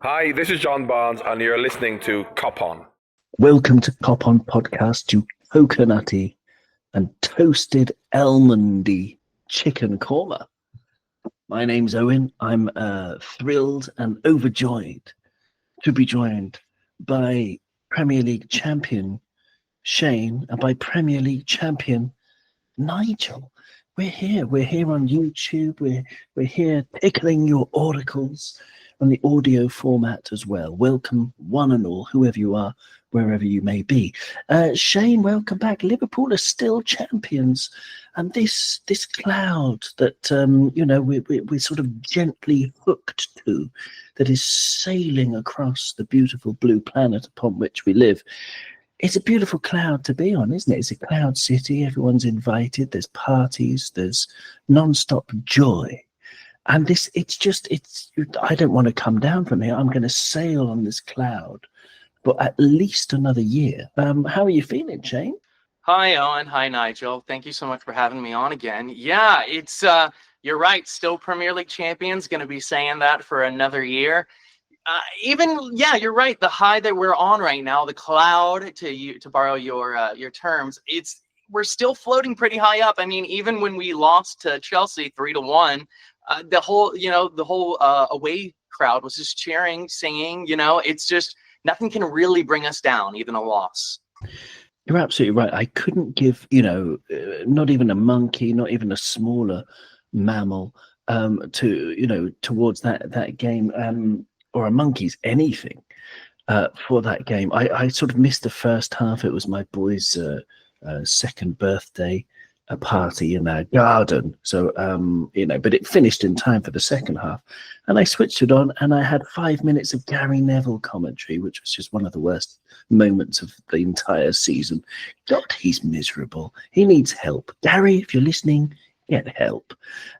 Hi, this is John Barnes, and you're listening to Kop On. Welcome to Kop On Podcast, you coconutty and toasted almondy chicken korma. My name's Owen. I'm thrilled and overjoyed to be joined by Premier League champion Shane and by Premier League champion Nigel. We're here on YouTube. We're here tickling your oracles on the audio format as well. Welcome one and all, whoever you are, wherever you may be. Shane, welcome back. Liverpool are still champions, and this cloud that we're sort of gently hooked to, that is sailing across the beautiful blue planet upon which we live. It's a beautiful cloud to be on, isn't it? It's a cloud city. Everyone's invited. There's parties. There's non-stop joy. And I don't want to come down from here. I'm going to sail on this cloud for at least another year. How are you feeling, Shane? Hi, Owen. Hi, Nigel. Thank you so much for having me on again. Yeah, it's you're right. Still Premier League champions. Going to be saying that for another year. You're right. The high that we're on right now, the cloud, to borrow your terms, we're still floating pretty high up. I mean, even when we lost to Chelsea 3-1. The whole away crowd was just cheering, singing. It's just nothing can really bring us down, even a loss. You're absolutely right. I couldn't give, not even a monkey, not even a smaller mammal, towards that game, or a monkey's anything for that game. I sort of missed the first half. It was my boy's second birthday. A party in our garden, so but it finished in time for the second half, and I switched it on, and I had 5 minutes of Gary Neville commentary, which was just one of the worst moments of the entire season. God, he's miserable. He needs help. Gary, if you're listening, get help.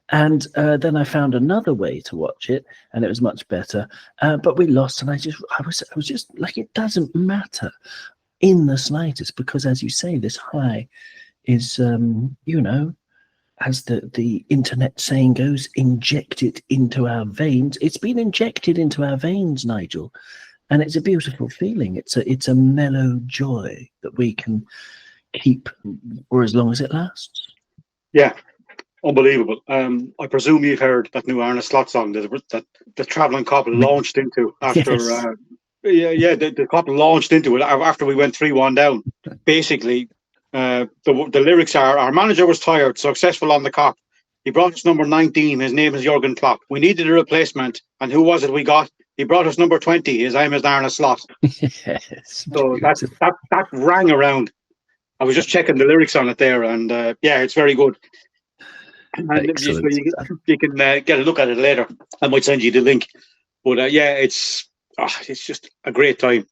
And then I found another way to watch it, and it was much better. But we lost, and I was just like, it doesn't matter in the slightest, because as you say, this high is, as the internet saying goes, injected into our veins. It's been injected into our veins, Nigel, and it's a beautiful feeling. It's a mellow joy that we can keep for as long as it lasts. Yeah, unbelievable. I presume you've heard that new Arne Slot song that the travelling couple launched into after. Yes. The couple launched into it after we went 3-1 down. Basically. The lyrics are: our manager was tired, successful on the cop. He brought us number 19. His name is Jurgen Klopp. We needed a replacement, and who was it we got? He brought us number 20. His name is Arne Slot. Yes. So that rang around. I was just checking the lyrics on it there, and it's very good. And you can get a look at it later. I might send you the link. But it's just a great time.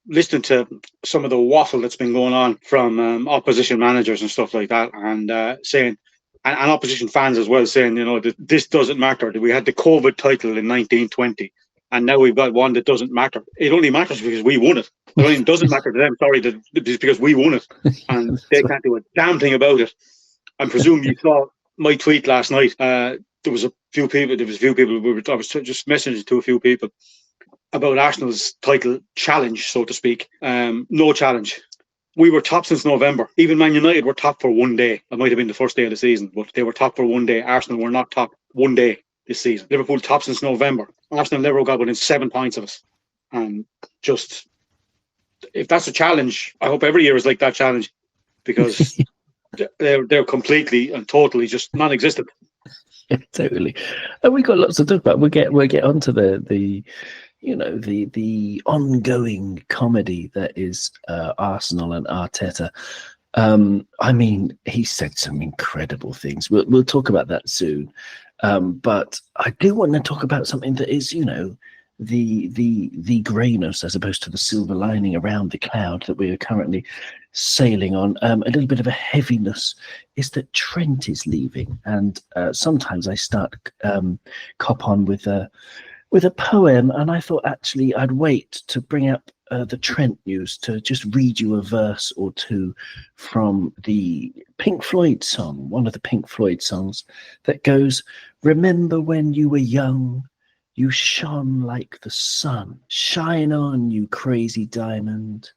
Listening to some of the waffle that's been going on from opposition managers and stuff like that, and saying, and opposition fans as well, saying, that this doesn't matter. We had the COVID title in 1920, and now we've got one that doesn't matter. It only matters because we won it. It only doesn't matter to them. Sorry, it's because we won it, and they can't do a damn thing about it. I presume you saw my tweet last night. There was a few people. I was just messaging to a few people about Arsenal's title challenge, so to speak. No challenge. We were top since November. Even Man United were top for one day. It might have been the first day of the season, but they were top for one day. Arsenal were not top one day this season. Liverpool top since November. Arsenal never got within 7 points of us. And just, if that's a challenge, I hope every year is like that challenge, because they're completely and totally just non-existent. Yeah, totally. And we got lots to talk about. We'll get onto the ongoing comedy that is Arsenal and Arteta. I mean, he said some incredible things. We'll talk about that soon. But I do want to talk about something that is, the grayness as opposed to the silver lining around the cloud that we are currently sailing on. A little bit of a heaviness is that Trent is leaving, and sometimes I start Kop On with a poem, and I thought actually I'd wait to bring up the Trent news to just read you a verse or two from the Pink Floyd song, one of the Pink Floyd songs that goes, "Remember when you were young, You shone like the sun. Shine on, you crazy diamond.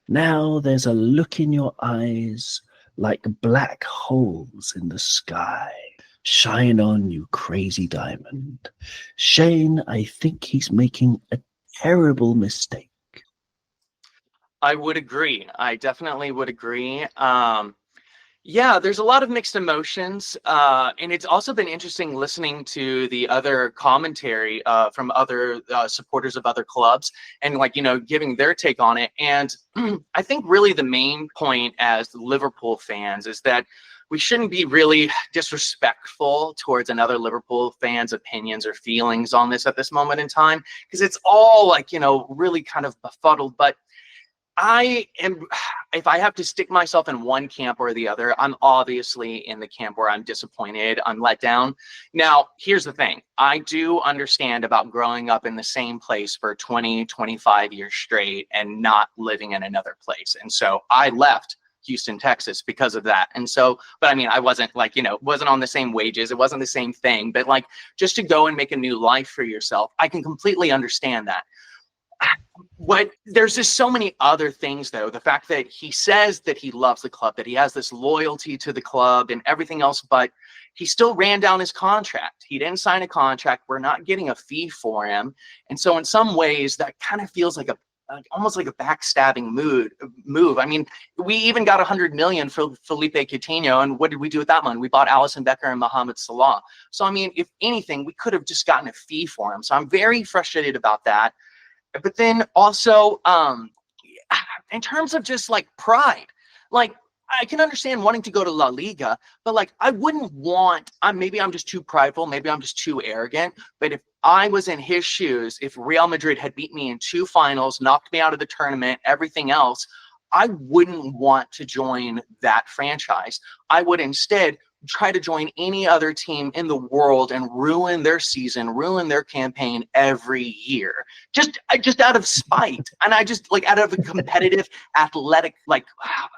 Now there's a look in your eyes like black holes in the sky. Shine on, you crazy diamond. Shane, I think he's making a terrible mistake. I would agree. I definitely would agree. Yeah, there's a lot of mixed emotions. And it's also been interesting listening to the other commentary from other supporters of other clubs and, like, you know, giving their take on it. And I think really the main point as Liverpool fans is that we shouldn't be really disrespectful towards another Liverpool fan's opinions or feelings on this at this moment in time, because it's all, like, you know, really kind of befuddled. But if I have to stick myself in one camp or the other, I'm obviously in the camp where I'm disappointed, I'm let down. Now, here's the thing. I do understand about growing up in the same place for 20, 25 years straight and not living in another place. And so I left Houston, Texas because of that. And so, but I mean, I wasn't, like, you know, wasn't on the same wages. It wasn't the same thing, but, like, just to go and make a new life for yourself, I can completely understand that. There's just so many other things, though. The fact that he says that he loves the club, that he has this loyalty to the club and everything else, but he still ran down his contract. He didn't sign a contract. We're not getting a fee for him. And so in some ways that kind of feels like almost like a backstabbing move. I mean, we even got 100 million for Felipe Coutinho, and what did we do with that money? We bought Alisson Becker and Mohamed Salah. So I mean, if anything, we could have just gotten a fee for him. So I'm very frustrated about that. But then also, in terms of just, like, pride, like, I can understand wanting to go to La Liga, but, like, I wouldn't want, maybe I'm just too prideful, maybe I'm just too arrogant, but if I was in his shoes, if Real Madrid had beat me in 2 finals, knocked me out of the tournament, everything else, I wouldn't want to join that franchise. I would instead try to join any other team in the world and ruin their season, ruin their campaign every year, just out of spite. And I just, like, out of a competitive athletic, like,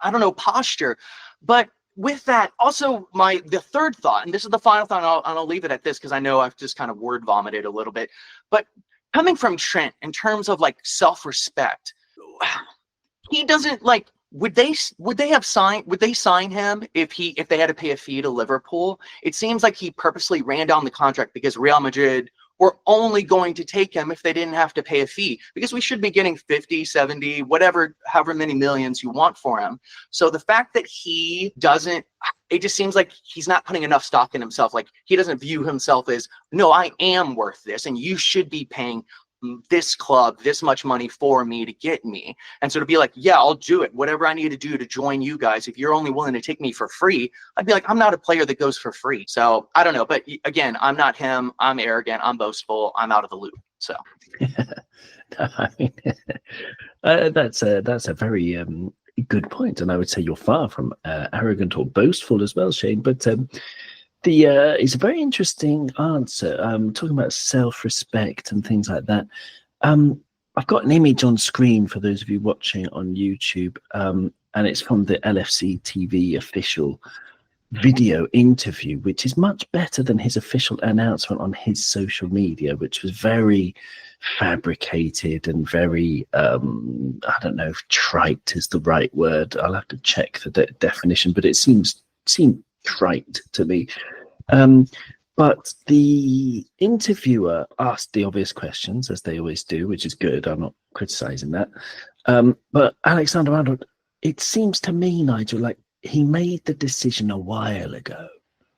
I don't know, posture. But with that, also the third thought, and this is the final thought, and I'll leave it at this because I know I've just kind of word vomited a little bit, but coming from Trent in terms of, like, self-respect, he doesn't, like, would they sign him if they had to pay a fee to Liverpool? It seems like he purposely ran down the contract because Real Madrid were only going to take him if they didn't have to pay a fee, because we should be getting 50, 70, whatever, however many millions you want for him. So the fact that he doesn't, it just seems like he's not putting enough stock in himself. Like, he doesn't view himself as, no, I am worth this, and you should be paying this club this much money for me to get me. And so to be like, yeah, I'll do it, whatever I need to do to join you guys, if you're only willing to take me for free, I'd be like, I'm not a player that goes for free. So I don't know, but again, I'm not him. I'm arrogant, I'm boastful, I'm out of the loop. So I mean, that's a very good point, and I would say you're far from arrogant or boastful as well, Shane. But it's a very interesting answer. Talking about self-respect and things like that. I've got an image on screen for those of you watching on YouTube, and it's from the LFC TV official video interview, which is much better than his official announcement on his social media, which was very fabricated and very, I don't know if trite is the right word. I'll have to check the definition, but it seemed trite to me. But the interviewer asked the obvious questions, as they always do, which is good. I'm not criticizing that. But Alexander Arnold, it seems to me, Nigel, like he made the decision a while ago,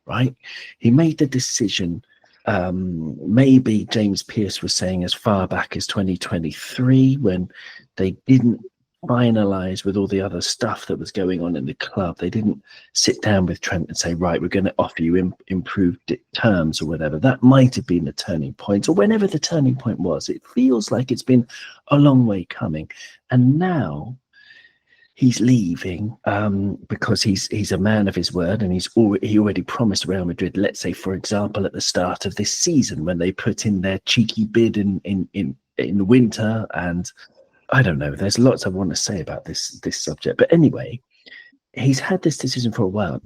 right? He made the decision, maybe James Pearce was saying as far back as 2023, when they didn't finalize with all the other stuff that was going on in the club. They didn't sit down with Trent and say, right, we're going to offer you improved terms or whatever. That might have been the turning point, or whenever the turning point was. It feels like it's been a long way coming, and now he's leaving because he's a man of his word, and he already promised Real Madrid, let's say, for example, at the start of this season, when they put in their cheeky bid in the winter. And I don't know, there's lots I want to say about this subject. But anyway, he's had this decision for a while,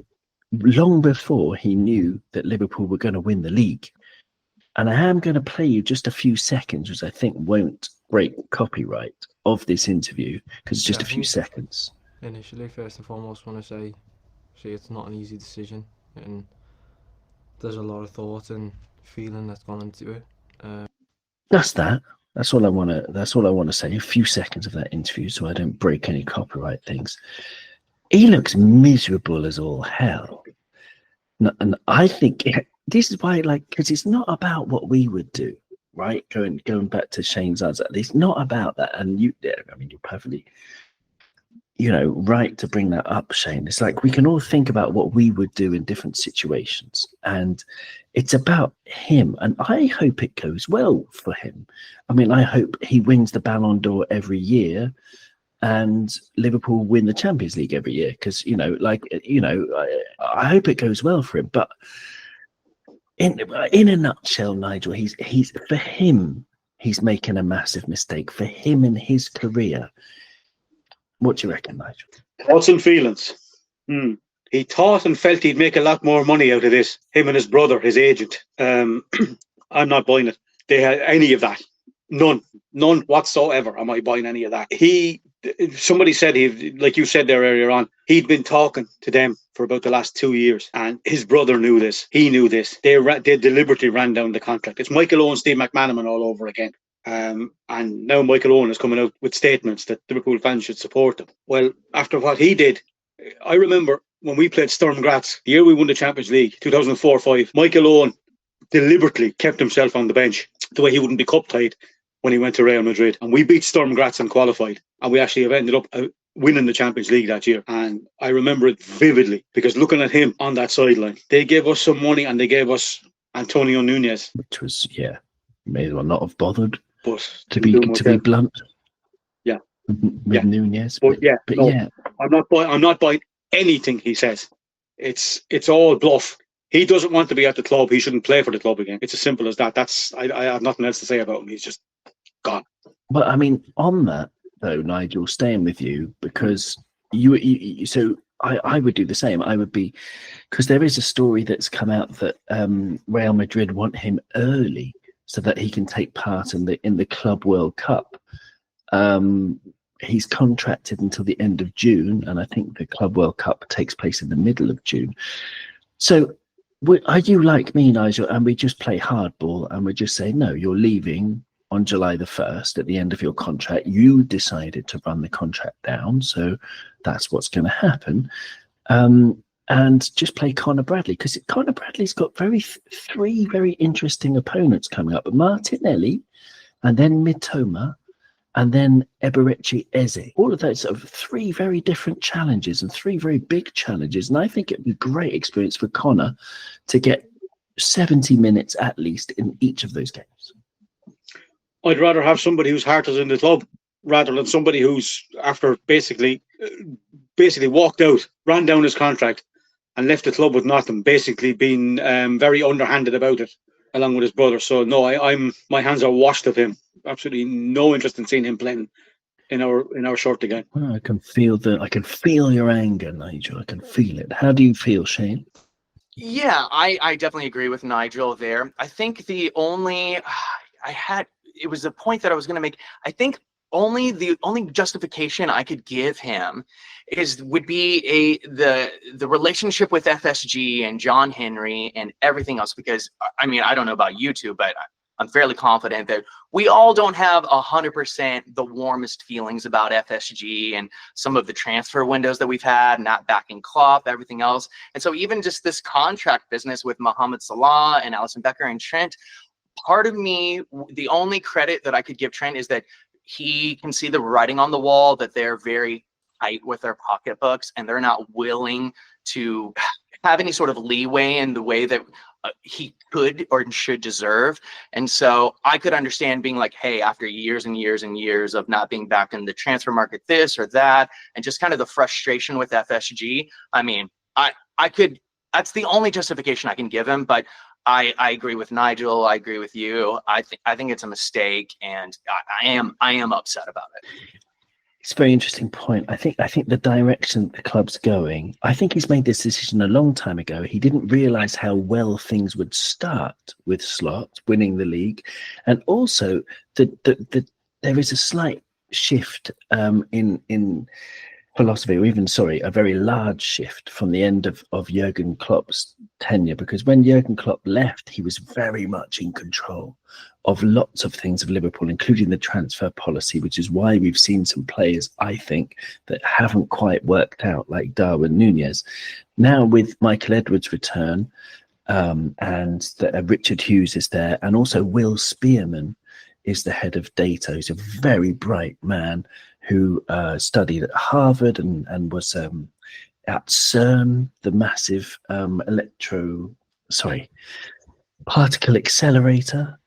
long before he knew that Liverpool were going to win the league. And I am going to play you just a few seconds, which I think won't break copyright of this interview, because it's just a few seconds. Initially, first and foremost, want to say it's not an easy decision, and there's a lot of thought and feeling that's gone into it. That's all I want to say. A few seconds of that interview, so I don't break any copyright things. He looks miserable as all hell, and I think this is why, because it's not about what we would do, right? Going back to Shane's answer, it's not about that. And you're perfectly, right to bring that up, Shane. It's like we can all think about what we would do in different situations, and it's about him. And I hope it goes well for him. I mean, I hope he wins the Ballon d'Or every year, and Liverpool win the Champions League every year. Because I hope it goes well for him. But in a nutshell, Nigel, he's for him, he's making a massive mistake for him in his career. What do you reckon, Nigel? Thoughts and feelings. He thought and felt he'd make a lot more money out of this. Him and his brother, his agent. I'm not buying it. They had any of that. None whatsoever. Am I buying any of that? Somebody said, like you said there earlier on, he'd been talking to them for about the last 2 years, and his brother knew this. He knew this. They deliberately ran down the contract. It's Michael Owen, Steve McManaman all over again. And now Michael Owen is coming out with statements that Liverpool fans should support him. Well, after what he did, I remember when we played Sturm Graz, the year we won the Champions League, 2004-05, Michael Owen deliberately kept himself on the bench the way he wouldn't be cup tied when he went to Real Madrid. And we beat Sturm Graz and qualified. And we actually have ended up winning the Champions League that year. And I remember it vividly, because looking at him on that sideline, they gave us some money and they gave us Antonio Nunez. Which was, may as well not have bothered. But to be blunt, with Nunez. But I'm not buying anything he says. It's all bluff. He doesn't want to be at the club. He shouldn't play for the club again. It's as simple as that. I have nothing else to say about him. He's just gone. But I mean, on that though, Nigel, staying with you, because I would do the same. I would be, because there is a story that's come out that Real Madrid want him early so that he can take part in the Club World Cup. He's contracted until the end of June, and I think the Club World Cup takes place in the middle of June. So are you like me, Nigel, and we just play hardball and we just say, no, you're leaving on July the 1st at the end of your contract. You decided to run the contract down, so that's what's going to happen. And just play Connor Bradley, because Connor Bradley's got three very interesting opponents coming up. Martinelli, and then Mitoma, and then Eberechi Eze. All of those sort of three very different challenges and three very big challenges. And I think it'd be a great experience for Connor to get 70 minutes at least in each of those games. I'd rather have somebody whose heart is in the club rather than somebody who's, after basically walked out, ran down his contract and left the club with nothing, basically being very underhanded about it, along with his brother. So no, my hands are washed of him. Absolutely no interest in seeing him playing in our shirt again. Well, I can feel your anger, Nigel. I can feel it. How do you feel, Shane? Yeah, I definitely agree with Nigel there. I think it was a point that I was going to make. I think the only justification I could give him would be the relationship with FSG and John Henry and everything else, because I mean, I don't know about you two, but I'm fairly confident that we all don't have 100% the warmest feelings about FSG and some of the transfer windows that we've had, not backing Klopp, everything else. And so even just this contract business with Mohamed Salah and Alisson Becker and Trent, part of me, the only credit that I could give Trent is that he can see the writing on the wall, that they're very tight with their pocketbooks and they're not willing to have any sort of leeway in the way that he could or should deserve. And so I could understand being like, hey, after years and years and years of not being back in the transfer market, this or that, and just kind of the frustration with FSG. I mean, I could, that's the only justification I can give him, but I agree with Nigel. I agree with you. I think it's a mistake, and I am upset about it. It's a very interesting point. I think the direction the club's going, I think he's made this decision a long time ago. He didn't realise how well things would start with Slot winning the league, and also that there is a slight shift in philosophy, or even, a very large shift from the end of Jurgen Klopp's tenure, because when Jurgen Klopp left, he was very much in control of lots of things of Liverpool, including the transfer policy, which is why we've seen some players, I think, that haven't quite worked out, like Darwin Núñez. Now with Michael Edwards' return, and Richard Hughes is there, and also Will Spearman is the head of data, who's a very bright man who studied at Harvard and was at CERN, the massive particle accelerator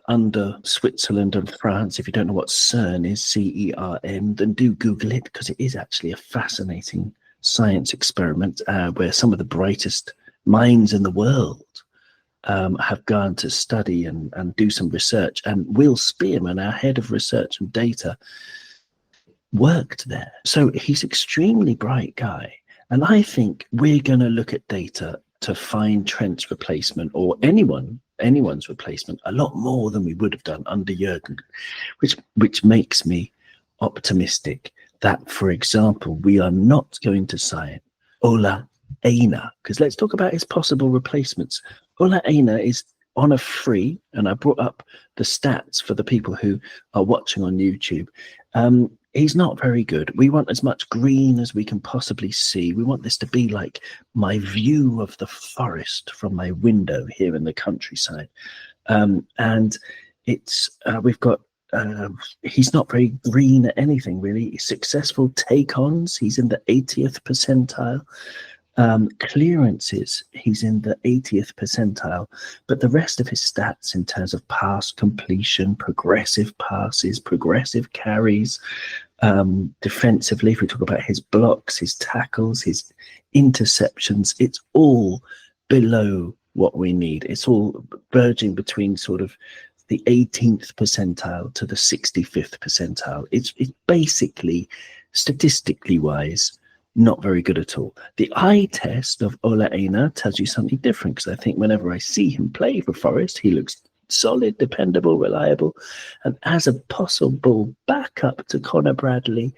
under Switzerland and France. If you don't know what CERN is, CERN, then do Google it, because it is actually a fascinating science experiment where some of the brightest minds in the world have gone to study and do some research. And Will Spearman, our head of research and data, worked there. So he's extremely bright guy. And I think we're going to look at data to find Trent's replacement, or anyone's replacement, a lot more than we would have done under Jurgen, which makes me optimistic that, for example, we are not going to sign Ola Aina, because let's talk about his possible replacements. Ola Aina is on a free, and I brought up the stats for the people who are watching on YouTube. He's not very good. We want as much green as we can possibly see. We want this to be like my view of the forest from my window here in the countryside. And it's we've got he's not very green at anything, really. Successful take-ons, he's in the 80th percentile. Clearances, he's in the 80th percentile, but the rest of his stats in terms of pass completion, progressive passes, progressive carries, defensively, if we talk about his blocks, his tackles, his interceptions, it's all below what we need. It's all verging between sort of the 18th percentile to the 65th percentile. It's basically, statistically wise, not very good at all. The eye test of Ola Aina tells you something different, because I think whenever I see him play for Forest, he looks solid, dependable, reliable, and as a possible backup to Connor Bradley,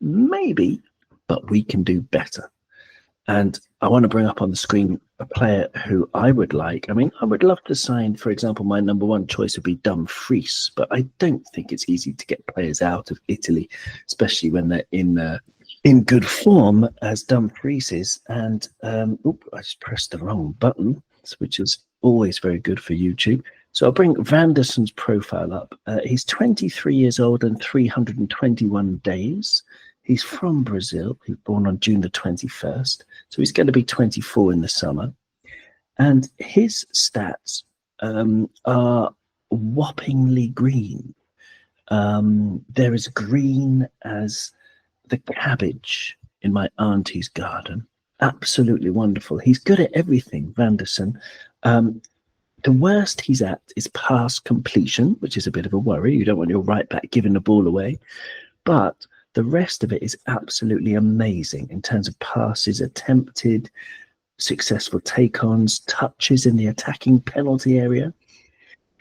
maybe, but we can do better. And I want to bring up on the screen a player who I would like. I mean, I would love to sign, for example, my number one choice would be Dumfries, but I don't think it's easy to get players out of Italy, especially when they're in good form, as Dumfries is. And I just pressed the wrong button, which is always very good for YouTube. So I'll bring Vanderson's profile up. He's 23 years old and 321 days. He's from Brazil. He was born on June the 21st. So he's going to be 24 in the summer. And his stats are whoppingly green. They're as green as the cabbage in my auntie's garden. Absolutely wonderful. He's good at everything, Vanderson. The worst he's at is pass completion, which is a bit of a worry. You don't want your right back giving the ball away. But the rest of it is absolutely amazing in terms of passes attempted, successful take-ons, touches in the attacking penalty area,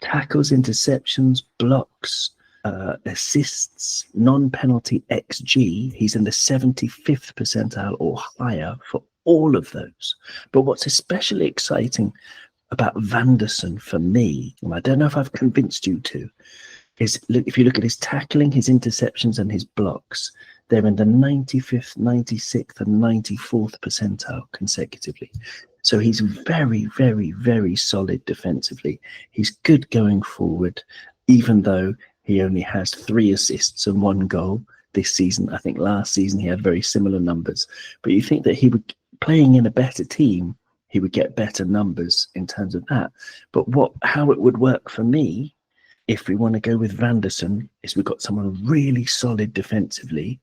tackles, interceptions, blocks, assists, non-penalty XG. He's in the 75th percentile or higher for all of those. But what's especially exciting about Vanderson for me, and I don't know if I've convinced you to, is if you look at his tackling, his interceptions and his blocks, they're in the 95th, 96th and 94th percentile consecutively. So he's very, very, very solid defensively. He's good going forward, even though he only has 3 assists and 1 goal this season. I think last season he had very similar numbers. But you think that he would, playing in a better team, he would get better numbers in terms of that. But how it would work for me, if we want to go with Vanderson, is we've got someone really solid defensively.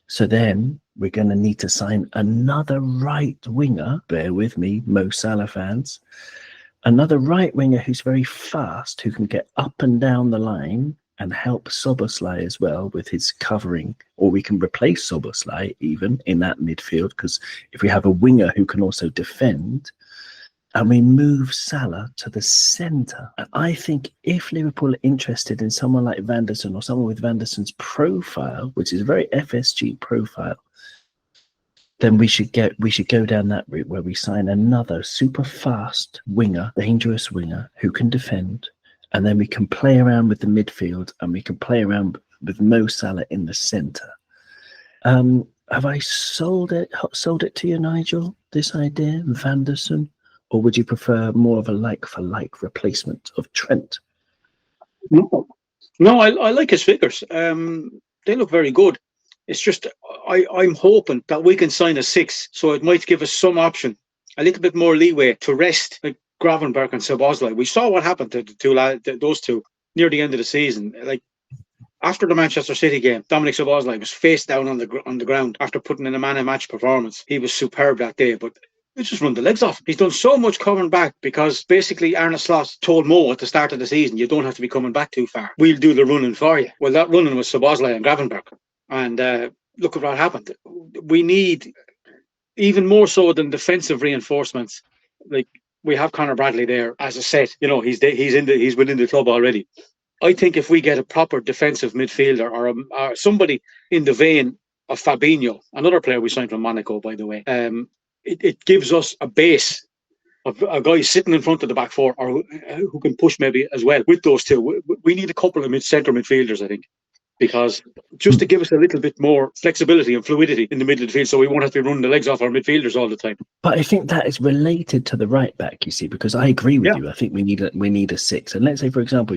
So then we're going to need to sign another right winger. Bear with me, Mo Salah fans. Another right winger who's very fast, who can get up and down the line and help Szoboszlai as well with his covering, or we can replace Szoboszlai even in that midfield, because if we have a winger who can also defend, and we move Salah to the centre. And I think if Liverpool are interested in someone like Van der Sar or someone with Van der Sar's profile, which is a very FSG profile, then we should go down that route where we sign another super fast winger, dangerous winger who can defend, and then we can play around with the midfield and we can play around with Mo Salah in the centre. Have I sold it to you, Nigel, this idea, Van der Sar? Or would you prefer more of a like-for-like replacement of Trent? No, I like his figures. They look very good. It's just I'm hoping that we can sign a 6, so it might give us some option, a little bit more leeway to rest like Gravenberch and Szoboszlai. We saw what happened to those two near the end of the season. Like after the Manchester City game, Dominic Szoboszlai was face down on the ground after putting in a man-of-match performance. He was superb that day, but we just run the legs off. He's done so much covering back because basically Arne Slot told Mo at the start of the season, you don't have to be coming back too far. We'll do the running for you. Well, that running was Szoboszlai and Gravenberch. And look at what happened. We need, even more so than defensive reinforcements, like we have Conor Bradley there as a set. You know, he's within the club already. I think if we get a proper defensive midfielder or somebody in the vein of Fabinho, another player we signed from Monaco, by the way, it gives us a base of a guy sitting in front of the back four or who can push maybe as well with those two. We need a couple of centre midfielders, I think, because just to give us a little bit more flexibility and fluidity in the middle of the field so we won't have to be running the legs off our midfielders all the time. But I think that is related to the right back, you see, because I agree with you. I think we need a 6. And let's say, for example,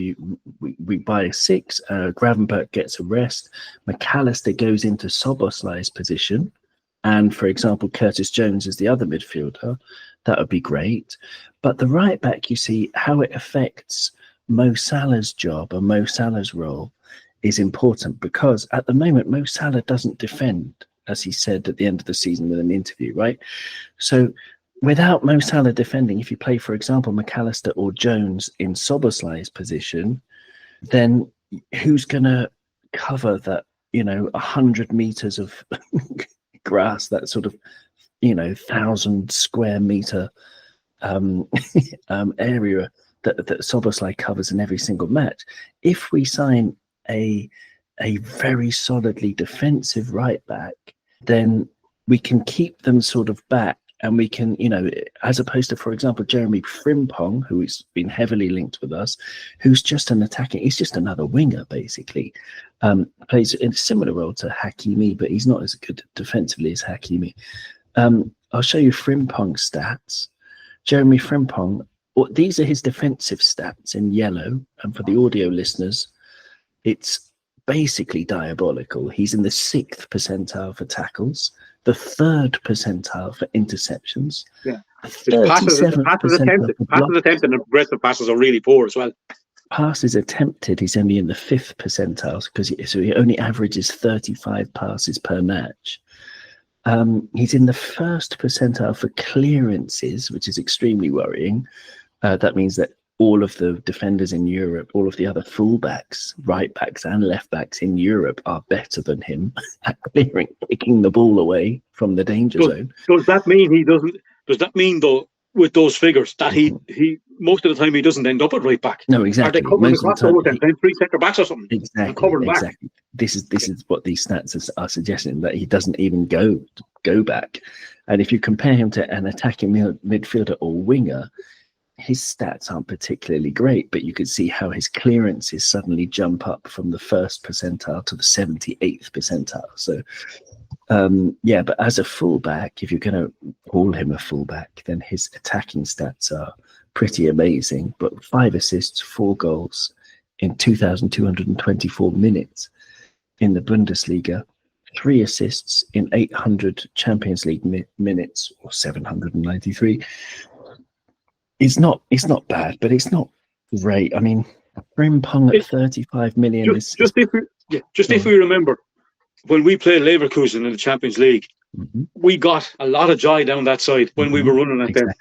we buy a 6, Gravenberch gets a rest, McAllister goes into Szoboszlai's position, and, for example, Curtis Jones is the other midfielder. That would be great. But the right back, you see, how it affects Mo Salah's job and Mo Salah's role is important, because at the moment, Mo Salah doesn't defend, as he said at the end of the season with an interview, right? So without Mo Salah defending, if you play, for example, McAllister or Jones in Szoboszlai's position, then who's going to cover that, 100 meters of grass, that sort of 1,000 square meter area that Szoboszlai covers in every single match? If we sign a very solidly defensive right back, then we can keep them sort of back, and we can, as opposed to, for example, Jeremy Frimpong, who has been heavily linked with us, who's just an attacking, he's just another winger, basically. Plays in a similar role to Hakimi, but he's not as good defensively as Hakimi. I'll show you Frimpong's stats. Jeremy Frimpong, these are his defensive stats in yellow, and for the audio listeners, it's basically diabolical. He's in the 6th percentile for tackles, the 3rd percentile for interceptions. Yeah, passes attempted and aggressive passes are really poor as well. Passes attempted, he's only in the 5th percentile, because he only averages 35 passes per match. He's in the 1st percentile for clearances, which is extremely worrying. That means that all of the defenders in Europe, all of the other fullbacks, right backs and left backs in Europe are better than him at kicking the ball away from the danger zone. Does that mean he doesn't? Does that mean, though, with those figures, that he most of the time he doesn't end up at right back? No, exactly. Are they covering across over them, playing 3 centre backs or something? Exactly. Exactly. This is what these stats are suggesting, that he doesn't even go back. And if you compare him to an attacking midfielder or winger, his stats aren't particularly great, but you could see how his clearances suddenly jump up from the 1st percentile to the 78th percentile. So, but as a fullback, if you're going to call him a fullback, then his attacking stats are pretty amazing. But 5 assists, 4 goals in 2,224 minutes in the Bundesliga, 3 assists in 800 Champions League minutes, or 793. It's not bad, but it's not great. I mean, Frimpong at 35 million if we remember, when we played Leverkusen in the Champions League, we got a lot of joy down that side when we were running at them.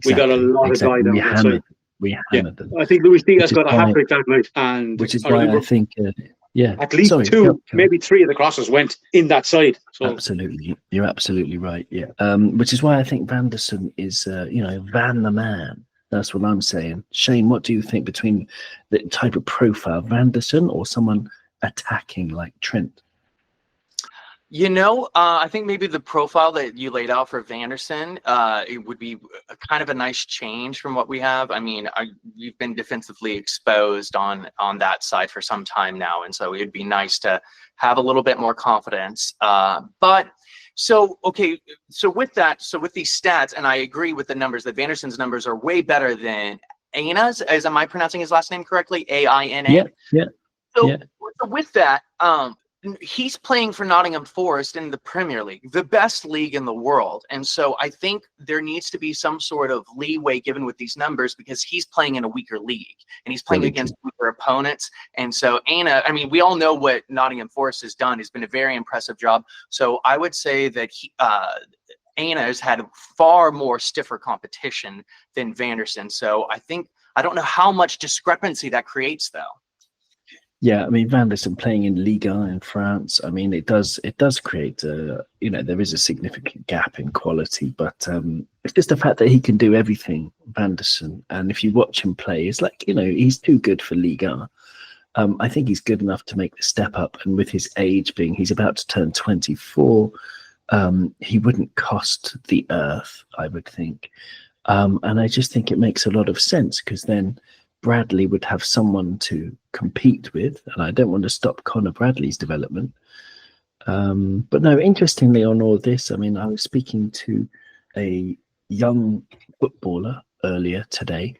We got a lot of joy down that side. We hammered them. I think Luis Diaz Which is got a why- hat trick that night, and Which is I why I remember think, at least Sorry, two, go on. maybe three of the crosses went in that side. So Absolutely, you're absolutely right. Yeah, which is why I think Vanderson is, Van the man. That's what I'm saying. Shane, what do you think between the type of profile, Vanderson or someone attacking like Trent? I think maybe the profile that you laid out for Vanderson, it would be a kind of a nice change from what we have. I mean, you've been defensively exposed on that side for some time now, and so it'd be nice to have a little bit more confidence. So with these stats, and I agree with the numbers that Vanderson's numbers are way better than Aina's. Am I pronouncing his last name correctly? Aina. Yeah. So with that, he's playing for Nottingham Forest in the Premier League, the best league in the world. And so I think there needs to be some sort of leeway given with these numbers because he's playing in a weaker league and he's playing against weaker opponents. And so Aina, I mean, we all know what Nottingham Forest has done. It's been a very impressive job. So I would say that Aina has had far more stiffer competition than Vanderson. So I don't know how much discrepancy that creates though. Yeah, I mean, Vanderson playing in Liga in France, I mean, it does create there is a significant gap in quality, but it's just the fact that he can do everything, Vanderson. And if you watch him play, it's like, he's too good for Liga. I think he's good enough to make the step up. And with his age he's about to turn 24, he wouldn't cost the earth, I would think. And I just think it makes a lot of sense because then Bradley would have someone to compete with, and I don't want to stop Connor Bradley's development. But no, interestingly on all this, I mean, I was speaking to a young footballer earlier today,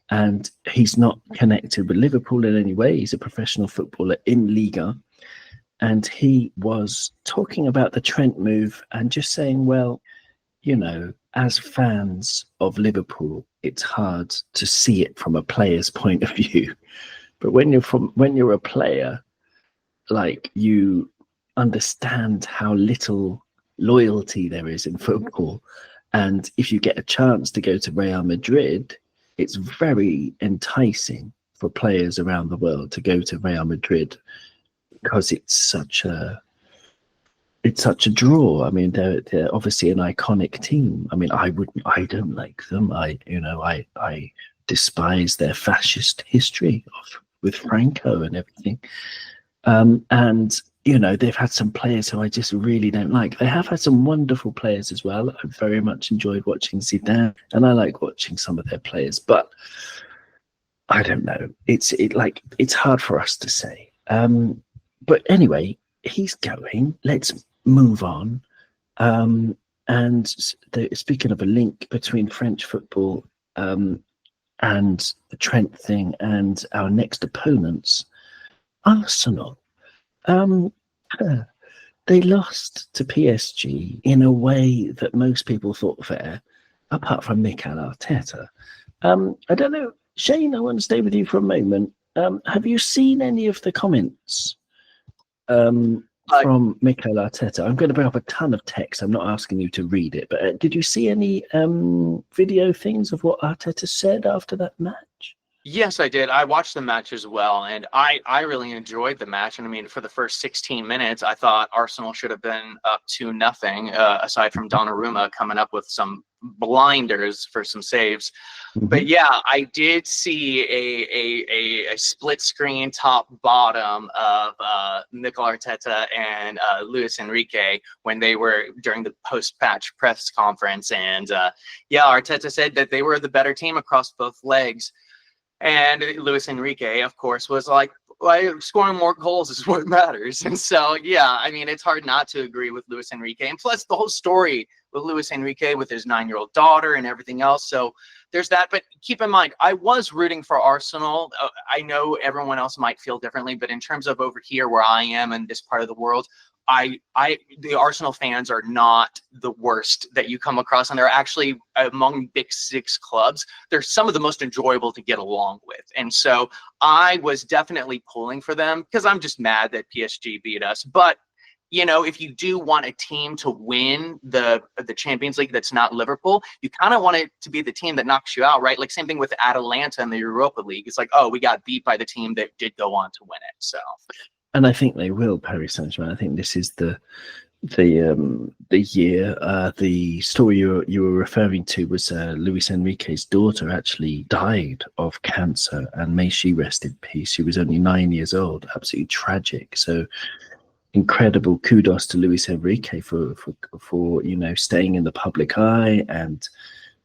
and he's not connected with Liverpool in any way. He's a professional footballer in Liga, and he was talking about the Trent move and just saying, well, as fans of Liverpool, it's hard to see it from a player's point of view. But when you're a player, like, you understand how little loyalty there is in football. And if you get a chance to go to Real Madrid, it's very enticing for players around the world to go to Real Madrid because it's such a draw. I mean, they're obviously an iconic team. I mean, I don't like them. I despise their fascist history with Franco and everything. And they've had some players who I just really don't like. They have had some wonderful players as well. I very much enjoyed watching Zidane, and I like watching some of their players. But I don't know. It's hard for us to say. But anyway, he's going. Let's move on. And speaking of a link between French football and the Trent thing and our next opponents, Arsenal. They lost to PSG in a way that most people thought fair, apart from Mikel Arteta. I don't know, Shane, I want to stay with you for a moment. Have you seen any of the comments from Mikel Arteta? I'm going to bring up a ton of text. I'm not asking you to read it, but did you see any video things of what Arteta said after that match? Yes, I did. I watched the match as well, and I really enjoyed the match. And I mean, for the first 16 minutes, I thought Arsenal should have been up 2-0, aside from Donnarumma coming up with some blinders for some saves. Mm-hmm. But yeah, I did see a split screen top bottom of Mikel Arteta and Luis Enrique when they were during the post-match press conference. And Arteta said that they were the better team across both legs. And Luis Enrique, of course, was like, scoring more goals is what matters. And so, yeah, I mean, it's hard not to agree with Luis Enrique. And plus, the whole story with Luis Enrique with his 9-year-old daughter and everything else. So there's that. But keep in mind, I was rooting for Arsenal. I know everyone else might feel differently, but in terms of over here where I am in this part of the world, the Arsenal fans are not the worst that you come across, and they're actually among big six clubs. They're some of the most enjoyable to get along with. And so I was definitely pulling for them because I'm just mad that PSG beat us. But you know, if you do want a team to win the Champions League that's not Liverpool, you kind of want it to be the team that knocks you out, right? Like same thing with Atalanta in the Europa League. It's like, oh, we got beat by the team that did go on to win it. So, and I think they will, Paris Saint-Germain. I think this is the year. The story you were referring to was Luis Enrique's daughter actually died of cancer, and may she rest in peace. She was only 9 years old. Absolutely tragic. So incredible kudos to Luis Enrique for you know, staying in the public eye and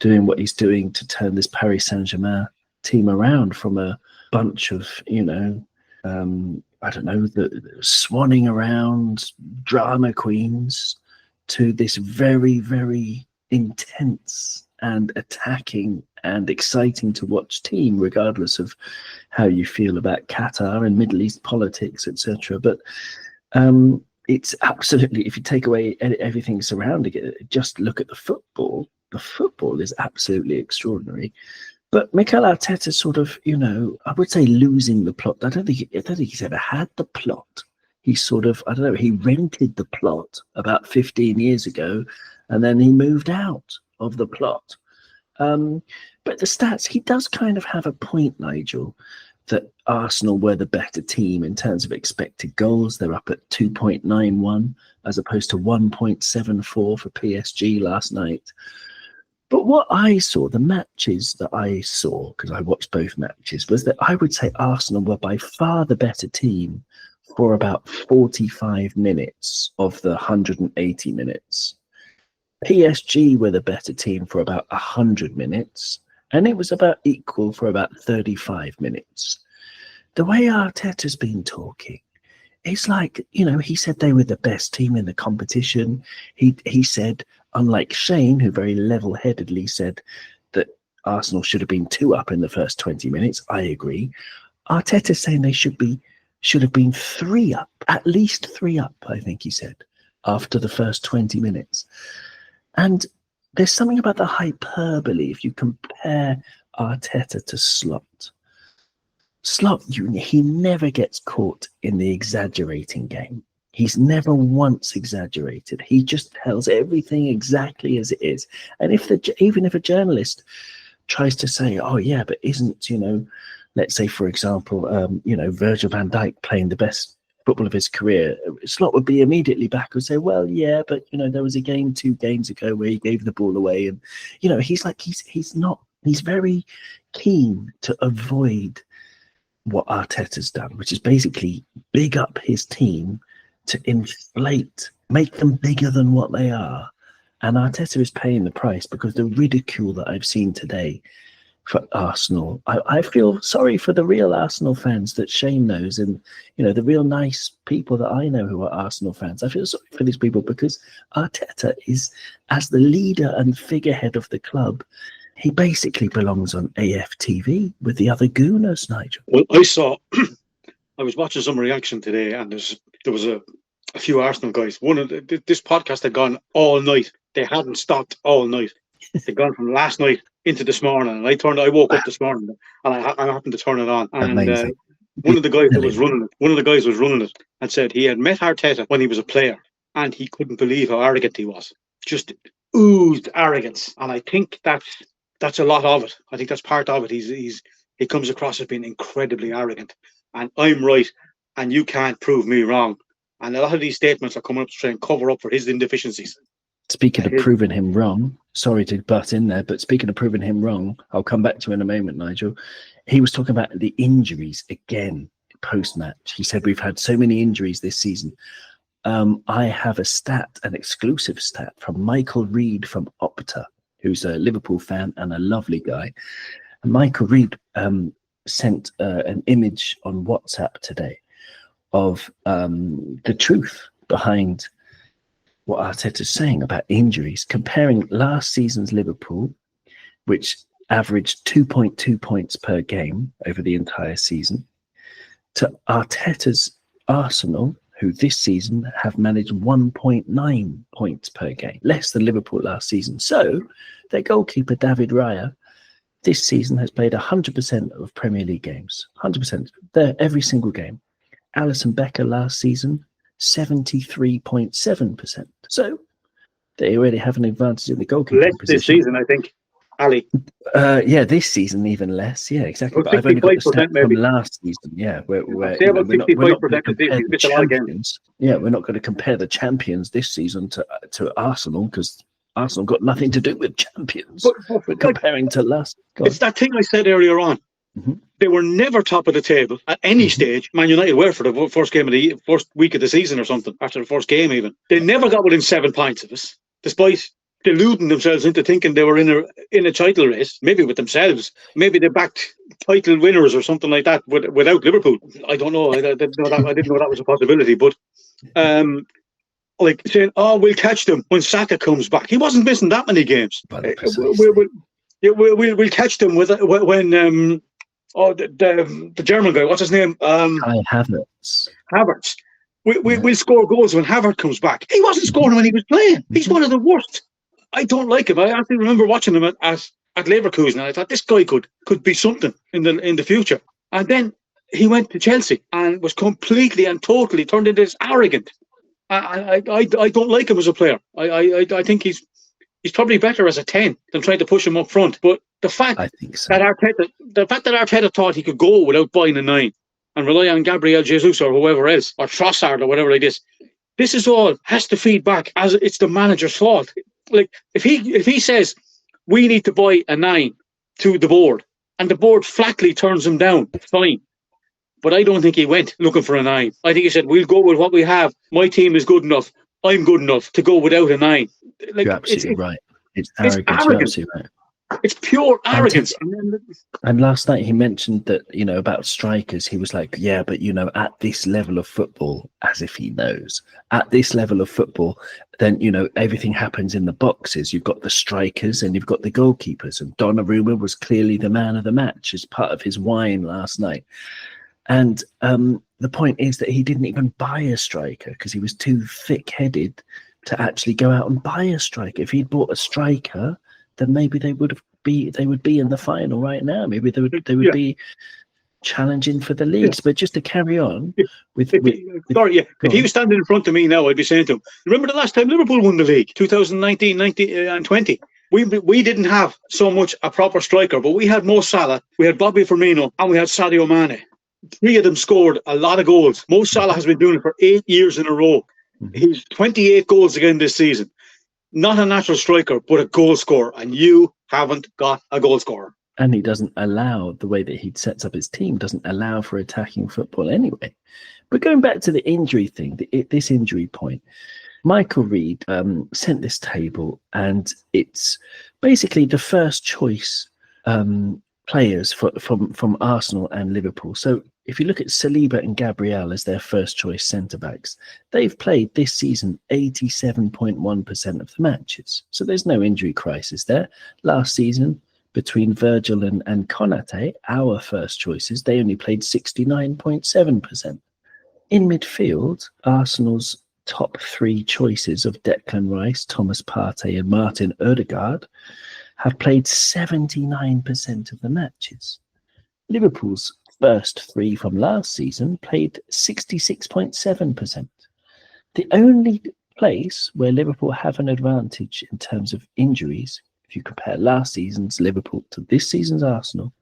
doing what he's doing to turn this Paris Saint-Germain team around from a bunch of, you know, I don't know, the swanning around drama queens to this very, very intense and attacking and exciting to watch team, regardless of how you feel about Qatar and Middle East politics, etc. But it's absolutely, if you take away everything surrounding it, just look at the football. The football is absolutely extraordinary. But Mikel Arteta sort of, you know, I would say losing the plot. I don't think he's ever had the plot. He sort of, I don't know, he rented the plot about 15 years ago, and then he moved out of the plot. But the stats, he does kind of have a point, Nigel, that Arsenal were the better team in terms of expected goals. They're up at 2.91 as opposed to 1.74 for PSG last night. But what I saw, the matches that I saw, because I watched both matches, was that I would say Arsenal were by far the better team for about 45 minutes of the 180 minutes. PSG were the better team for about 100 minutes, and it was about equal for about 35 minutes. The way Arteta's been talking, it's like, you know, he said they were the best team in the competition. He said, unlike Shane, who very level-headedly said that Arsenal should have been 2 up in the first 20 minutes. I agree. Arteta's saying they should have been 3 up, at least 3 up, I think he said, after the first 20 minutes. And there's something about the hyperbole if you compare Arteta to Slot. Slot, he never gets caught in the exaggerating game. He's never once exaggerated. He just tells everything exactly as it is. And even if a journalist tries to say, oh yeah, but isn't, you know, let's say, for example, you know, Virgil van Dijk playing the best football of his career, Slot would be immediately back and say, well, yeah, but, you know, there was a game 2 games ago where he gave the ball away. And, you know, he's very keen to avoid what Arteta's done, which is basically big up his team to inflate, make them bigger than what they are. And Arteta is paying the price because the ridicule that I've seen today for Arsenal, I feel sorry for the real Arsenal fans that Shane knows, and, you know, the real nice people that I know who are Arsenal fans. I feel sorry for these people because Arteta is, as the leader and figurehead of the club, he basically belongs on AFTV with the other gooners, Nigel. Well, I was watching some reaction today, and there was a few Arsenal guys. This podcast had gone all night. They hadn't stopped all night. They'd gone from last night into this morning, and I woke up this morning, and I happened to turn it on. And one of the guys was running it, and said he had met Arteta when he was a player, and he couldn't believe how arrogant he was. Just oozed arrogance, and I think that's a lot of it. I think that's part of it. He comes across as being incredibly arrogant, and I'm right, and you can't prove me wrong. And a lot of these statements are coming up to try and cover up for his inefficiencies. Speaking of proving him wrong, sorry to butt in there, but speaking of proving him wrong, I'll come back to in a moment, Nigel. He was talking about the injuries again post-match. He said, we've had so many injuries this season. I have an exclusive stat from Michael Reed from Opta, who's a Liverpool fan and a lovely guy. And Michael Reed sent an image on WhatsApp today of the truth behind what Arteta's saying about injuries, comparing last season's Liverpool, which averaged 2.2 points per game over the entire season, to Arteta's Arsenal, who this season have managed 1.9 points per game, less than Liverpool last season. So their goalkeeper, David Raya, this season has played 100% of Premier League games, 100%, every single game. Alisson Becker last season 73.7%. So they already have an advantage in the goalkeeping Less position. this season, I think, Ali. Yeah, this season even less. Yeah, exactly. About But I've only got the 65% stat maybe. from last season. Yeah, where Say you know, about we're not going 65% to this season. compare He's the missed a lot of games. champions. Yeah, we're not going to compare the champions this season to Arsenal, because Arsenal got nothing to do with champions. But We're comparing to last. it's that thing I said earlier on. Mhm. They were never top of the table at any stage. Man United were for the first week of the season or something, after the first game even. They never got within 7 points of us, despite deluding themselves into thinking they were in a title race, maybe with themselves. Maybe they backed title winners or something like that without Liverpool. I don't know. I didn't know that was a possibility. But like saying, "Oh, we'll catch them when Saka comes back." He wasn't missing that many games. We'll catch them when the German guy, what's his name? Kai Havertz. Havertz. We'll score goals when Havertz comes back. He wasn't scoring when he was playing. He's one of the worst. I don't like him. I actually remember watching him at Leverkusen, and I thought this guy could be something in the future. And then he went to Chelsea and was completely and totally turned into this arrogant. I don't like him as a player. I think he's probably better as a 10 than trying to push him up front. But the fact I think so. that Arteta thought he could go without buying a 9 and rely on Gabriel Jesus or whoever else, or Trossard or whatever it is, this is all has to feed back as it's the manager's fault. Like if he says we need to buy a 9 to the board and the board flatly turns him down, fine. But I don't think he went looking for a 9. I think he said, we'll go with what we have. My team is good enough. I'm good enough to go without a 9. Like, You're absolutely right. It's arrogance. You're absolutely right. It's pure arrogance. And last night he mentioned that, about strikers, he was like, yeah, but, at this level of football, as if he knows, at this level of football, then, everything happens in the boxes. You've got the strikers and you've got the goalkeepers. And Donnarumma was clearly the man of the match as part of his whine last night. And the point is that he didn't even buy a striker because he was too thick-headed to actually go out and buy a striker. If he'd bought a striker, then maybe they would be in the final right now. Maybe they would be challenging for the leagues. But just to carry on if he was standing in front of me now, I'd be saying to him, remember the last time Liverpool won the league, 2019, 19 and 20? We didn't have so much a proper striker, but we had Mo Salah, we had Bobby Firmino, and we had Sadio Mane. 3 of them scored a lot of goals. Mo Salah has been doing it for 8 years in a row. He's 28 goals again this season. Not a natural striker, but a goal scorer. And you haven't got a goal scorer. And he doesn't allow, the way that he sets up his team, doesn't allow for attacking football anyway. But going back to the injury thing, this injury point, Michael Reed sent this table, and it's basically the first choice players from Arsenal and Liverpool. So if you look at Saliba and Gabriel as their first choice centre-backs, they've played this season 87.1% of the matches. So there's no injury crisis there. Last season, between Virgil and Konate, our first choices, they only played 69.7%. In midfield, Arsenal's top 3 choices of Declan Rice, Thomas Partey and Martin Odegaard have played 79% of the matches. Liverpool's first 3 from last season played 66.7%. The only place where Liverpool have an advantage in terms of injuries, if you compare last season's Liverpool to this season's Arsenal,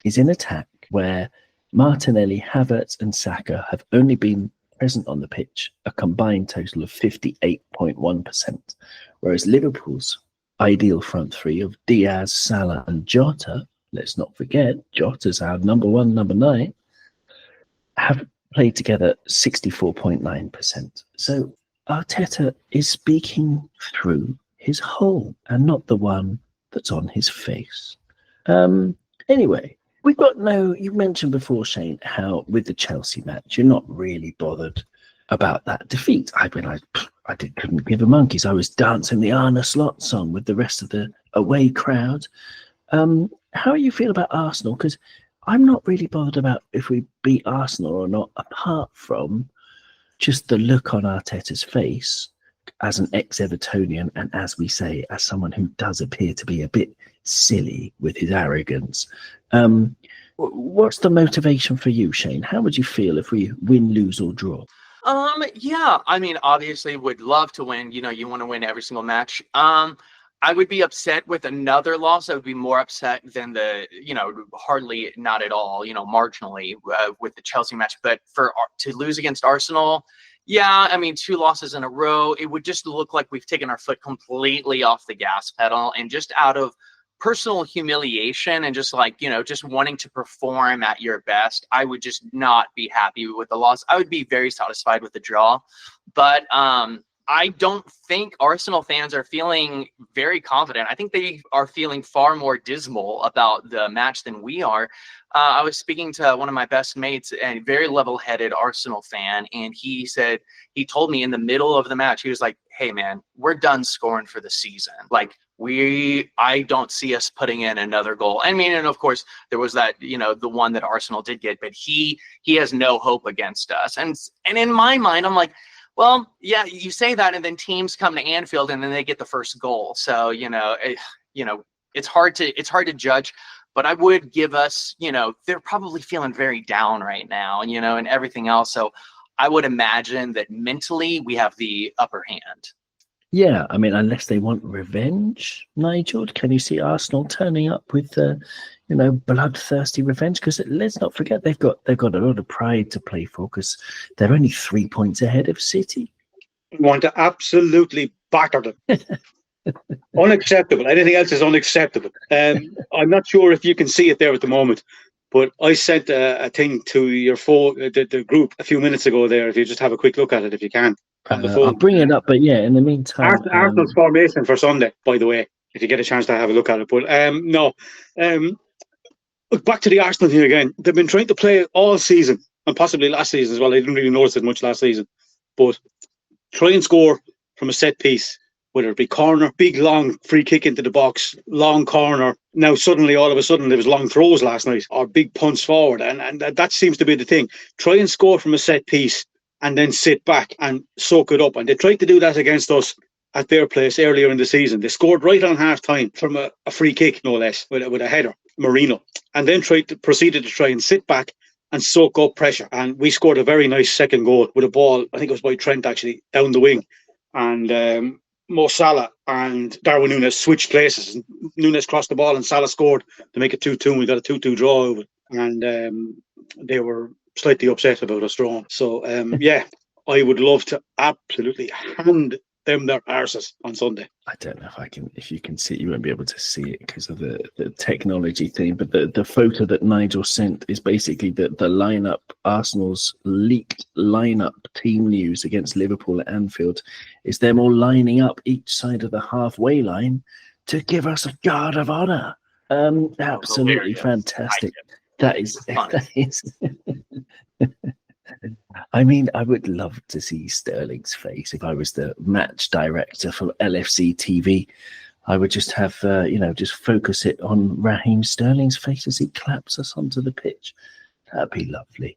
is in attack, where Martinelli, Havertz and Saka have only been present on the pitch a combined total of 58.1%, whereas Liverpool's ideal front 3 of Diaz, Salah and Jota, let's not forget, Jota's our number 1, number 9, have played together 64.9%. So Arteta is speaking through his hole and not the one that's on his face. Anyway, we've got you mentioned before, Shane, how with the Chelsea match, you're not really bothered about that defeat. I couldn't give a monkeys. I was dancing the Arne Slot song with the rest of the away crowd. How you feel about Arsenal? Because I'm not really bothered about if we beat Arsenal or not, apart from just the look on Arteta's face as an ex-Evertonian and, as we say, as someone who does appear to be a bit silly with his arrogance. What's the motivation for you, Shane? How would you feel if we win, lose or draw? Yeah, I mean, obviously would love to win. You want to win every single match. I would be upset with another loss. I would be more upset than hardly not at all, marginally with the Chelsea match. But to lose against Arsenal, yeah, I mean, 2 losses in a row, it would just look like we've taken our foot completely off the gas pedal, and just out of personal humiliation and just just wanting to perform at your best, I would just not be happy with the loss. I would be very satisfied with the draw, but I don't think Arsenal fans are feeling very confident. I think they are feeling far more dismal about the match than we are. I was speaking to one of my best mates, a very level-headed Arsenal fan, and he told me in the middle of the match, he was like, "Hey man, we're done scoring for the season. Like I don't see us putting in another goal." I mean, and of course there was that, the one that Arsenal did get, but he has no hope against us. And in my mind, I'm like, well, yeah, you say that, and then teams come to Anfield and then they get the first goal. So, it's hard to judge, but I would give us, they're probably feeling very down right now, and everything else. So I would imagine that mentally we have the upper hand. Yeah, I mean, unless they want revenge, Nigel, can you see Arsenal turning up with bloodthirsty revenge? Because let's not forget they've got a lot of pride to play for, because they're only 3 points ahead of City. We want to absolutely batter them. Unacceptable. Anything else is unacceptable. I'm not sure if you can see it there at the moment, but I sent a thing to your phone, the group, a few minutes ago there. If you just have a quick look at it, if you can. On the phone. I'll bring it up, but yeah, in the meantime, Arsenal's formation for Sunday, by the way, if you get a chance to have a look at it. But back to the Arsenal thing again. They've been trying to play all season, and possibly last season as well. I didn't really notice it much last season, but try and score from a set piece, whether it be corner, big long free kick into the box, long corner. Now suddenly, all of a sudden, there was long throws last night, or big punts forward, and that seems to be the thing. Try and score from a set piece, and then sit back and soak it up. And they tried to do that against us at their place earlier in the season. They scored right on half time from a free kick, no less, with a header, Marino, and then proceeded to try and sit back and soak up pressure. And we scored a very nice second goal with a ball, I think it was by Trent actually, down the wing. And Mo Salah and Darwin Núñez switched places. Núñez crossed the ball and Salah scored to make it 2-2, and we got a 2-2 draw over it. And they were slightly upset about us drawing. So, I would love to absolutely hand them their arses on Sunday. I don't know if you can see it. You won't be able to see it because of the technology thing, but the photo that Nigel sent is basically the lineup, Arsenal's leaked lineup team news against Liverpool at Anfield, is them all lining up each side of the halfway line to give us a guard of honour. Absolutely fantastic. That is I mean, I would love to see Sterling's face. If I was the match director for LFC TV, I would just have, just focus it on Raheem Sterling's face as he claps us onto the pitch. That'd be lovely.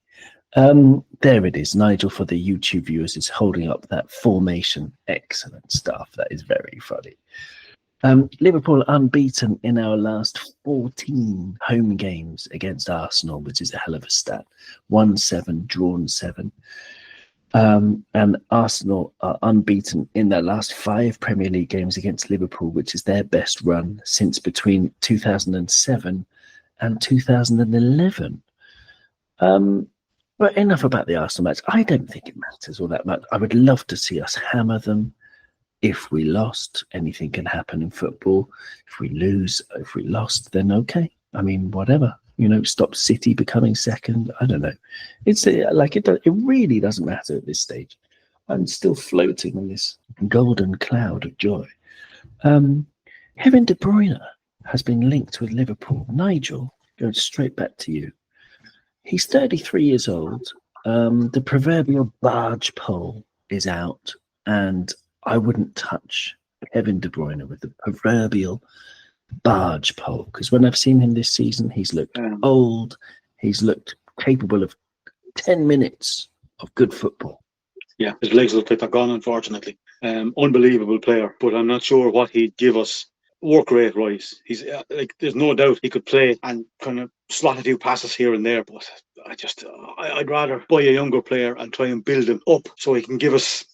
There it is. Nigel, for the YouTube viewers, is holding up that formation. Excellent stuff. That is very funny. Liverpool unbeaten in our last 14 home games against Arsenal, which is a hell of a stat. 1-7, drawn 7. And Arsenal are unbeaten in their last 5 Premier League games against Liverpool, which is their best run since between 2007 and 2011. But enough about the Arsenal match. I don't think it matters all that much. I would love to see us hammer them. If we lost, anything can happen in football. If we lose, if we lost, then okay. I mean, whatever. Stop City becoming second. I don't know. It's it really doesn't matter at this stage. I'm still floating on this golden cloud of joy. Kevin De Bruyne has been linked with Liverpool. Nigel, going straight back to you. He's 33 years old. The proverbial barge pole is out, and I wouldn't touch Kevin De Bruyne with the proverbial barge pole, because when I've seen him this season, he's looked old. He's looked capable of 10 minutes of good football. Yeah, his legs look like they're gone, unfortunately. Unbelievable player, but I'm not sure what he'd give us work rate wise, he's like, there's no doubt he could play and kind of slot a few passes here and there. But I'd rather buy a younger player and try and build him up so he can give us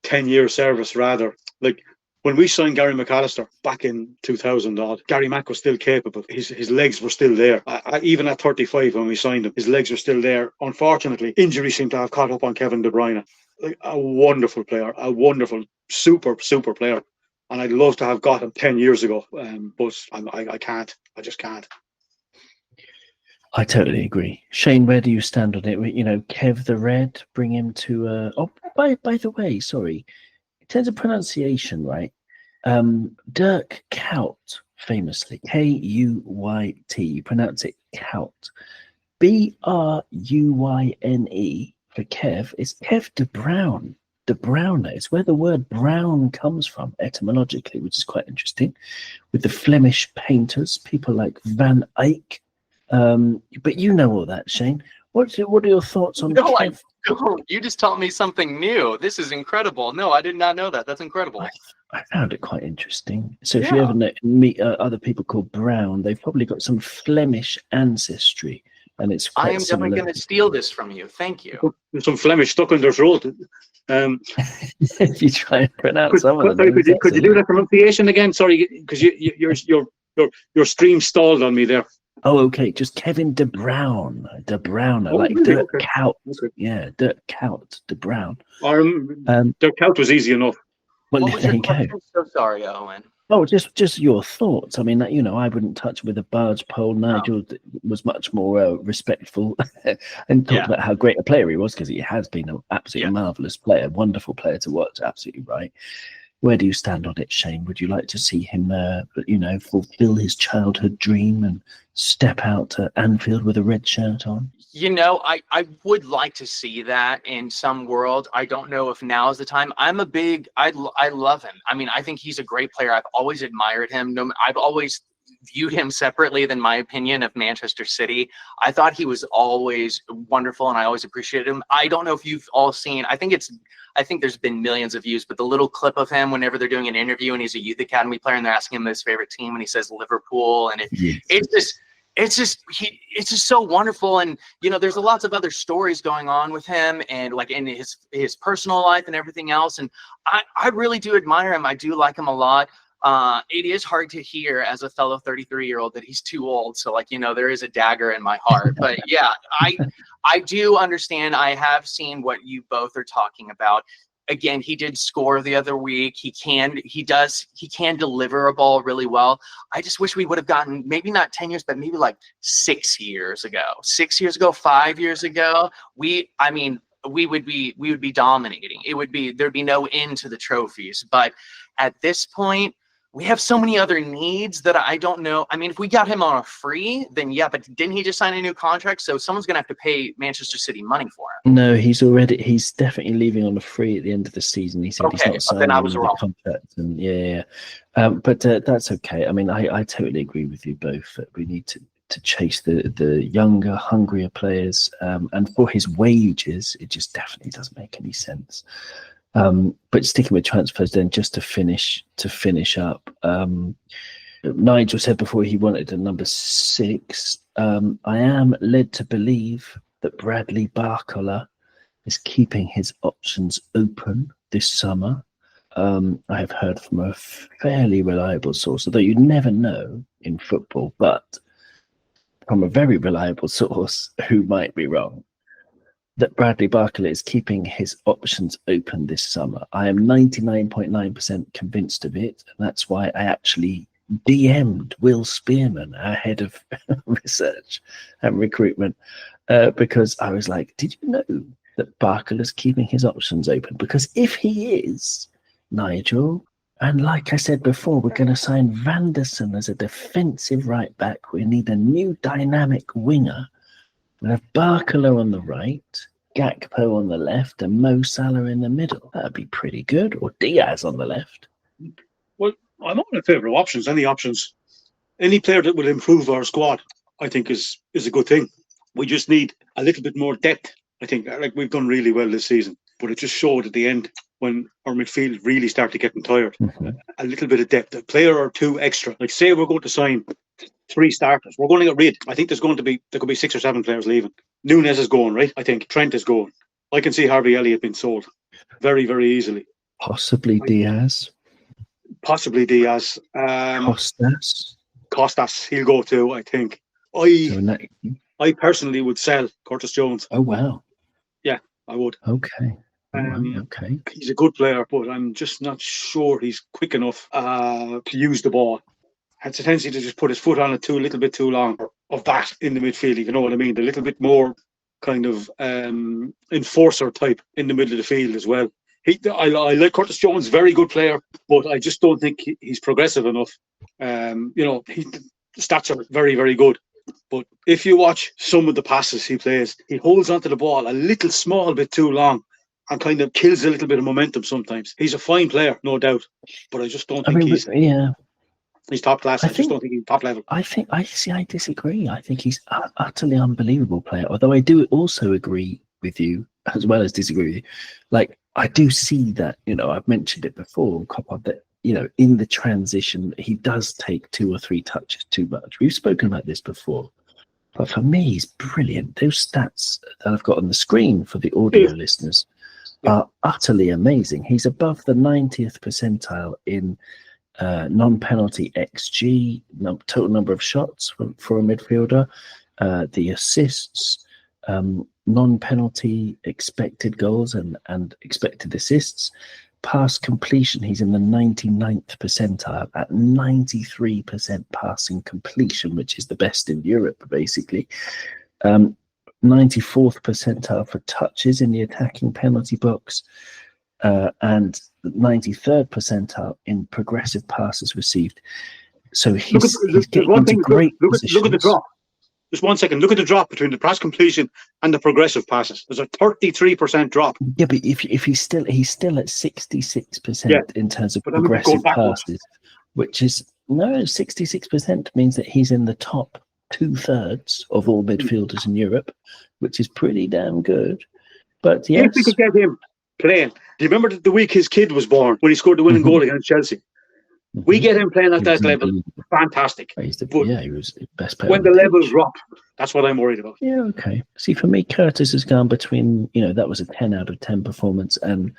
10-year service rather. Like when we signed Gary McAllister back in 2000 odd, Gary Mack was still capable. His legs were still there. Even at 35 when we signed him, his legs were still there. Unfortunately, injuries seem to have caught up on Kevin De Bruyne. Like a wonderful player, a wonderful, super player. And I'd love to have got him 10 years ago, but I can't. I just can't. I totally agree. Shane, where do you stand on it? You know, Kev the Red, bring him to... by the way, sorry. In terms of pronunciation, right? Dirk Kuyt, famously. Kuyt. You pronounce it Kuyt. Bruyne for Kev. It's Kev De Bruyne. De Bruyne. It's where the word brown comes from etymologically, which is quite interesting. With the Flemish painters, people like Van Eyck. But you know all that, Shane. What are your thoughts on No, Kev? I don't. You just taught me something new. This is incredible. No, I did not know that. That's incredible. I found it quite interesting. So if you ever meet other people called Brown, they've probably got some Flemish ancestry. And it's I quite am similar. definitely going to steal this from you. Thank you. There's some Flemish stuck in their throat. If you try and pronounce some of them. Could you do that pronunciation again? Sorry, because your stream stalled on me there. Oh, okay. Just Kevin De Bruyne. De Bruyne. Like really? Dirk Okay. Kuyt. Okay. Yeah, Dirk Kuyt. De Bruyne. Dirk Kuyt was easy enough. Well, What was there your you go. question? So sorry, Owen. Oh, just your thoughts. I mean, you know, I wouldn't touch with a barge pole. Nigel was much more respectful and talked about how great a player he was, because he has been an absolutely marvellous player, wonderful player to watch, absolutely right. Where do you stand on it, Shane? Would you like to see him, fulfill his childhood dream and step out to Anfield with a red shirt on? You know, I would like to see that in some world. I don't know if now is the time. I love him. I mean, I think he's a great player. I've always admired him. I've always viewed him separately than my opinion of Manchester City. I thought he was always wonderful and I always appreciated him. I don't know if you've all seen, I think there's been millions of views, but the little clip of him whenever they're doing an interview and he's a youth academy player and they're asking him his favorite team and he says Liverpool, and it's just so wonderful. And you know, there's lots of other stories going on with him and like in his personal life and everything else. And I really do admire him. I do like him a lot. It is hard to hear as a fellow 33-year-old that he's too old. So like, you know, there is a dagger in my heart, but yeah, I do understand. I have seen what you both are talking about. Again, he did score the other week. He can deliver a ball really well. I just wish we would have gotten maybe not 10 years, but maybe like 6 years ago, 5 years ago. We would be dominating. There'd be no end to the trophies. But at this point, we have so many other needs that I don't know. I mean, if we got him on a free, then yeah, but didn't he just sign a new contract? So someone's going to have to pay Manchester City money for him. No, he's definitely leaving on a free at the end of the season. He said he's not signing another contract. And but that's okay. I mean, I totally agree with you both that we need to chase the younger, hungrier players. And for his wages, it just definitely doesn't make any sense. But sticking with transfers then, just to finish up, Nigel said before he wanted a number 6. I am led to believe that Bradley Barcola is keeping his options open this summer. I have heard from a fairly reliable source, although you never know in football, but from a very reliable source who might be wrong, that Bradley Barcola is keeping his options open this summer. I am 99.9% convinced of it. And that's why I actually DM'd Will Spearman, our head of research and recruitment, because I was like, did you know that Barcola's keeping his options open? Because if he is, Nigel, and like I said before, we're going to sign Vanderson as a defensive right back. We need a new dynamic winger. We'll have Barcola on the right, Gakpo on the left, and Mo Salah in the middle. That'd be pretty good. Or Diaz on the left. Well, I'm all in favour of options. Any player that will improve our squad, I think is a good thing. We just need a little bit more depth. I think like we've done really well this season, but it just showed at the end when our midfield really started getting tired. Mm-hmm. A little bit of depth, a player or two extra. Like, say we're going to sign 3 starters, we're going to get rid. I think there could be 6 or 7 players leaving. Núñez is going, right? I think Trent is going. I can see Harvey Elliott being sold very, very easily. Possibly Diaz. Possibly Diaz. Costas, he'll go too, I think. I personally would sell Curtis Jones. Oh, wow. Yeah, I would. Okay. Okay. He's a good player, but I'm just not sure he's quick enough to use the ball. Has a tendency to just put his foot on it a little bit too long of that in the midfield, you know what I mean? A little bit more kind of enforcer type in the middle of the field as well. I like Curtis Jones, very good player, but I just don't think he's progressive enough. The stats are very, very good. But if you watch some of the passes he plays, he holds onto the ball a little small bit too long and kind of kills a little bit of momentum sometimes. He's a fine player, no doubt, but I just don't think he's top class. I just don't think he's top level. I disagree. I think he's an utterly unbelievable player. Although I do also agree with you, as well as disagree with you. Like, I do see that, I've mentioned it before, Kop On, that, in the transition, he does take 2 or 3 touches too much. We've spoken about this before. But for me, he's brilliant. Those stats that I've got on the screen for the audio listeners are utterly amazing. He's above the 90th percentile in non-penalty XG, total number of shots for a midfielder, the assists, non-penalty expected goals and expected assists. Pass completion, he's in the 99th percentile at 93% passing completion, which is the best in Europe, basically. 94th percentile for touches in the attacking penalty box, and 93rd percentile in progressive passes received. So he's getting into great positions. Look at the drop. Just 1 second. Look at the drop between the pass completion and the progressive passes. There's a 33% drop. Yeah, but if he's still at 66% in terms of progressive passes, which is 66% means that he's in the top 2/3 of all midfielders in Europe, which is pretty damn good. But yes, if we could get him playing. Do you remember the week his kid was born when he scored the winning goal against Chelsea? We get him playing at that level, fantastic. He was the best player. When the levels drop, that's what I'm worried about. Yeah, okay. See, for me, Curtis has gone between, that was a 10 out of 10 performance, and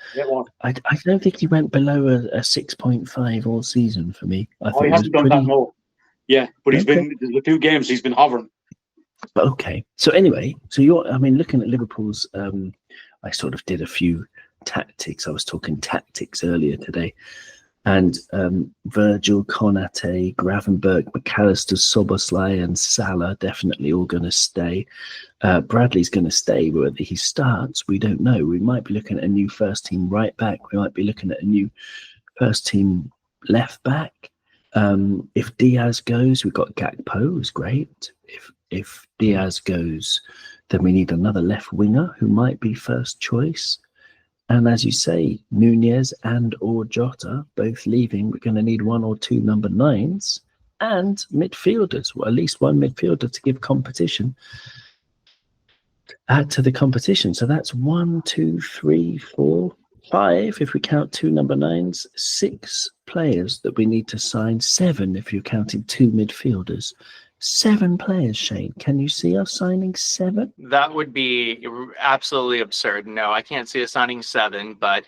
I don't think he went below a 6.5 all season for me. He hasn't done that more. Yeah, but he's been, the 2 games, he's been hovering. Okay. So anyway, looking at Liverpool's, I sort of did a few tactics. I was talking tactics earlier today. And Virgil, Konate, Gravenberch, McAllister, Szoboszlai and Salah definitely all going to stay. Bradley's going to stay, but whether he starts, we don't know. We might be looking at a new first-team right-back. We might be looking at a new first-team left-back. If Diaz goes, we've got Gakpo, who's great. If Diaz goes, then we need another left winger who might be first choice. And as you say, Núñez and or Jota both leaving. We're going to need 1 or 2 number 9s and midfielders. Well, at least 1 midfielder to give competition. Add to the competition. So that's 1, 2, 3, 4, 5. If we count 2 number 9s, 6 players that we need to sign. 7 if you're counting 2 midfielders. 7 players, Shane. Can you see us signing 7? That would be absolutely absurd. No, I can't see us signing 7, but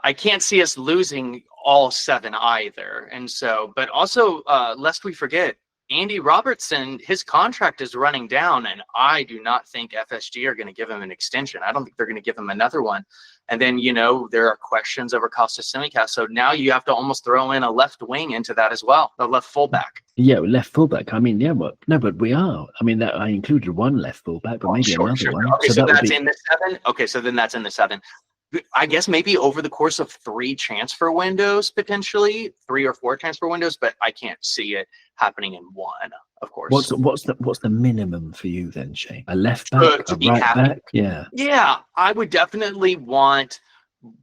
I can't see us losing all 7 either. And so, but also, lest we forget, Andy Robertson, his contract is running down, and I do not think FSG are going to give him an extension. I don't think they're going to give him another one. And then, there are questions over Costas Tsimikas. So now you have to almost throw in a left wing into that as well, a left fullback. Yeah, left fullback. I mean, but we are. I mean, I included 1 left fullback, but maybe another one. Okay, so that's in the 7. Okay, so then that's in the 7. I guess maybe over the course of 3 transfer windows, potentially 3 or 4 transfer windows, but I can't see it happening in 1, of course. What's the minimum for you then, Shane? A left back, a right back? Yeah. Yeah, I would definitely want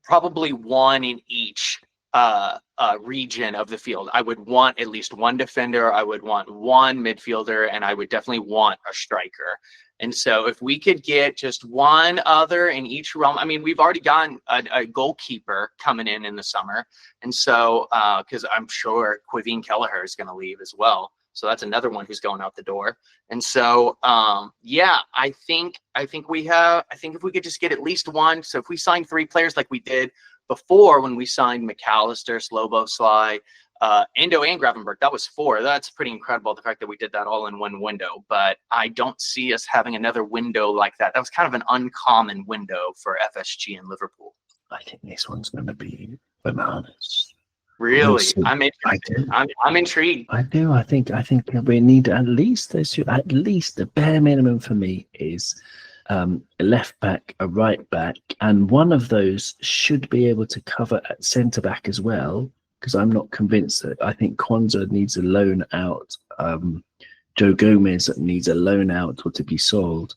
probably 1 in each region of the field. I would want at least one defender, I would want one midfielder, and I would definitely want a striker. And so if we could get just one other in each realm, I mean, we've already gotten a goalkeeper coming in the summer. And so, because I'm sure Quiveen Kelleher is going to leave as well. So that's another one who's going out the door. And so, yeah, I think if we could just get at least one. So if we sign 3 players like we did before when we signed McAllister, Sloboslai, Endo and Gravenberg, that was 4. That's pretty incredible, the fact that we did that all in one window. But I don't see us having another window like that. That was kind of an uncommon window for FSG in Liverpool. I think this one's going to be bananas. Really? I'm interested. I'm intrigued. I do. I think we need at least the bare minimum for me is a left back, a right back, and one of those should be able to cover at centre back as well. Because I'm not convinced that I think Kwanzaa needs a loan out. Joe Gomez needs a loan out or to be sold.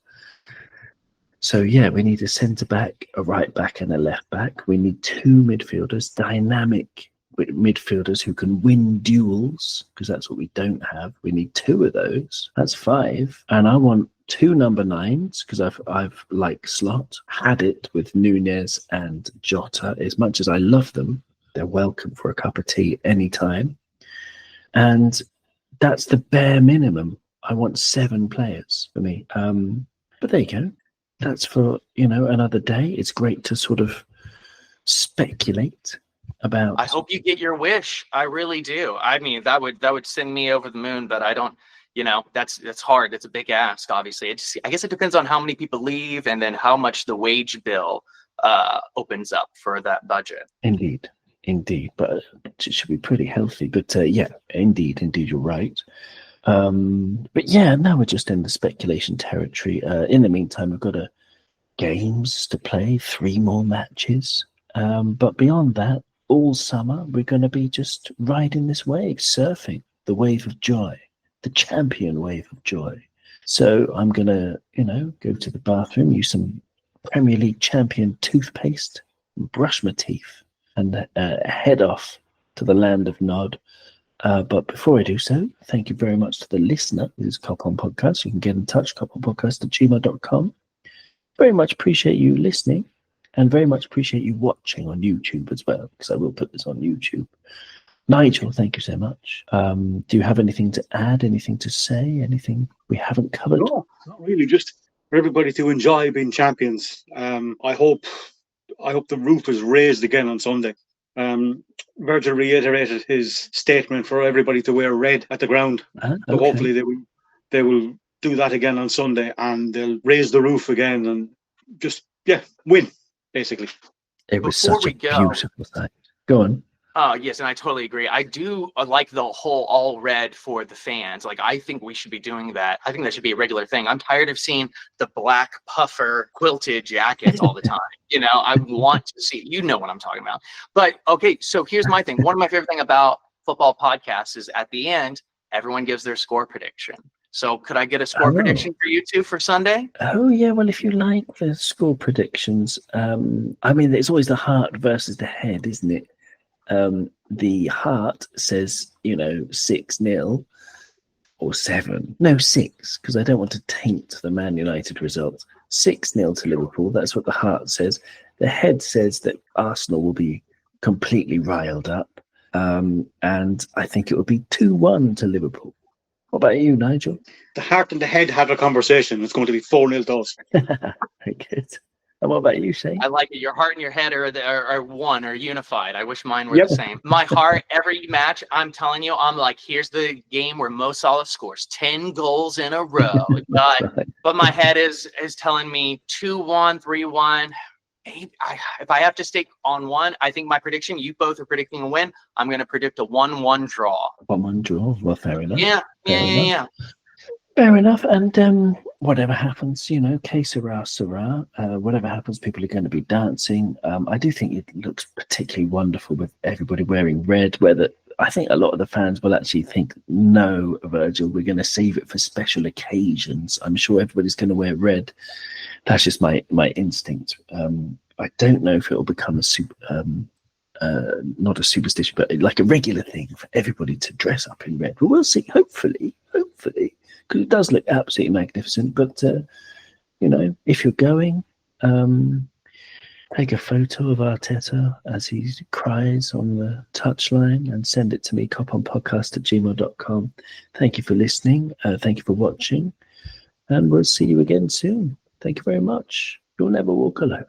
So yeah, we need a centre back, a right back, and a left back. We need 2 midfielders, dynamic midfielders who can win duels, because that's what we don't have. We need 2 of those. That's 5. And I want 2 number 9s, because I've like Slot had it with Nunez and Jota. As much as I love them, they're welcome for a cup of tea anytime. And that's the bare minimum. I want 7 players for me. But there you go. That's for, another day. It's great to sort of speculate about. I hope you get your wish. I really do. I mean, that would send me over the moon, but I don't, that's hard. It's a big ask, obviously. I guess it depends on how many people leave and then how much the wage bill opens up for that budget. Indeed, but it should be pretty healthy. But yeah, indeed, you're right. But yeah, now we're just in the speculation territory. In the meantime, we've got games to play, 3 more matches. But beyond that, all summer, we're going to be just riding this wave, surfing the wave of joy, the champion wave of joy. So I'm going to, go to the bathroom, use some Premier League champion toothpaste, brush my teeth, and head off to the land of Nod. But before I do so, thank you very much to the listener. This is Kop On Podcast. You can get in touch, koponpodcast@gmail.com. Very much appreciate you listening, and very much appreciate you watching on YouTube as well, because I will put this on YouTube. Nigel, thank you so much. Do you have anything to add, anything to say, anything we haven't covered? No, not really. Just for everybody to enjoy being champions. I hope the roof is raised again on Sunday. Virgil reiterated his statement for everybody to wear red at the ground. So hopefully they will do that again on Sunday, and they'll raise the roof again and just win, basically. It was such a beautiful sight. Go on. Yes, and I totally agree. I do like the whole all red for the fans. Like, I think we should be doing that. I think that should be a regular thing. I'm tired of seeing the black puffer quilted jackets all the time. I want to see, what I'm talking about. But okay, so here's my thing. One of my favorite thing about football podcasts is at the end, everyone gives their score prediction. So could I get a score prediction for you two for Sunday? Oh, yeah. Well, if you like the score predictions, I mean, it's always the heart versus the head, isn't it? The heart says 6-0 or 7. No, 6, because I don't want to taint the Man United result. 6-0 to Liverpool. That's what the heart says. The head says that Arsenal will be completely riled up, and I think it will be 2-1 to Liverpool. What about you, Nigel? The heart and the head had a conversation. It's going to be 4-0 to us. Very good. And what about you, Shane? I like it. Your heart and your head are one, or unified. I wish mine were the same. My heart, every match, I'm telling you, I'm like, here's the game where Mo Salah scores 10 goals in a row. But my head is telling me 2-1, 3-1. If I have to stick on one, I think my prediction, you both are predicting a win. I'm going to predict a 1-1 draw. 1-1 draw? Well, fair enough. Yeah. Fair enough. And whatever happens, que sera, sera. Whatever happens, people are going to be dancing. I do think it looks particularly wonderful with everybody wearing red, I think a lot of the fans will actually think, no, Virgil, we're going to save it for special occasions. I'm sure everybody's going to wear red. That's just my instinct. I don't know if it will become a super not a superstition, but like a regular thing for everybody to dress up in red. But we'll see. Hopefully, because it does look absolutely magnificent. But if you're going, take a photo of Arteta as he cries on the touchline and send it to me, koponpodcast@gmail.com. Thank you for listening. Thank you for watching. And we'll see you again soon. Thank you very much. You'll never walk alone.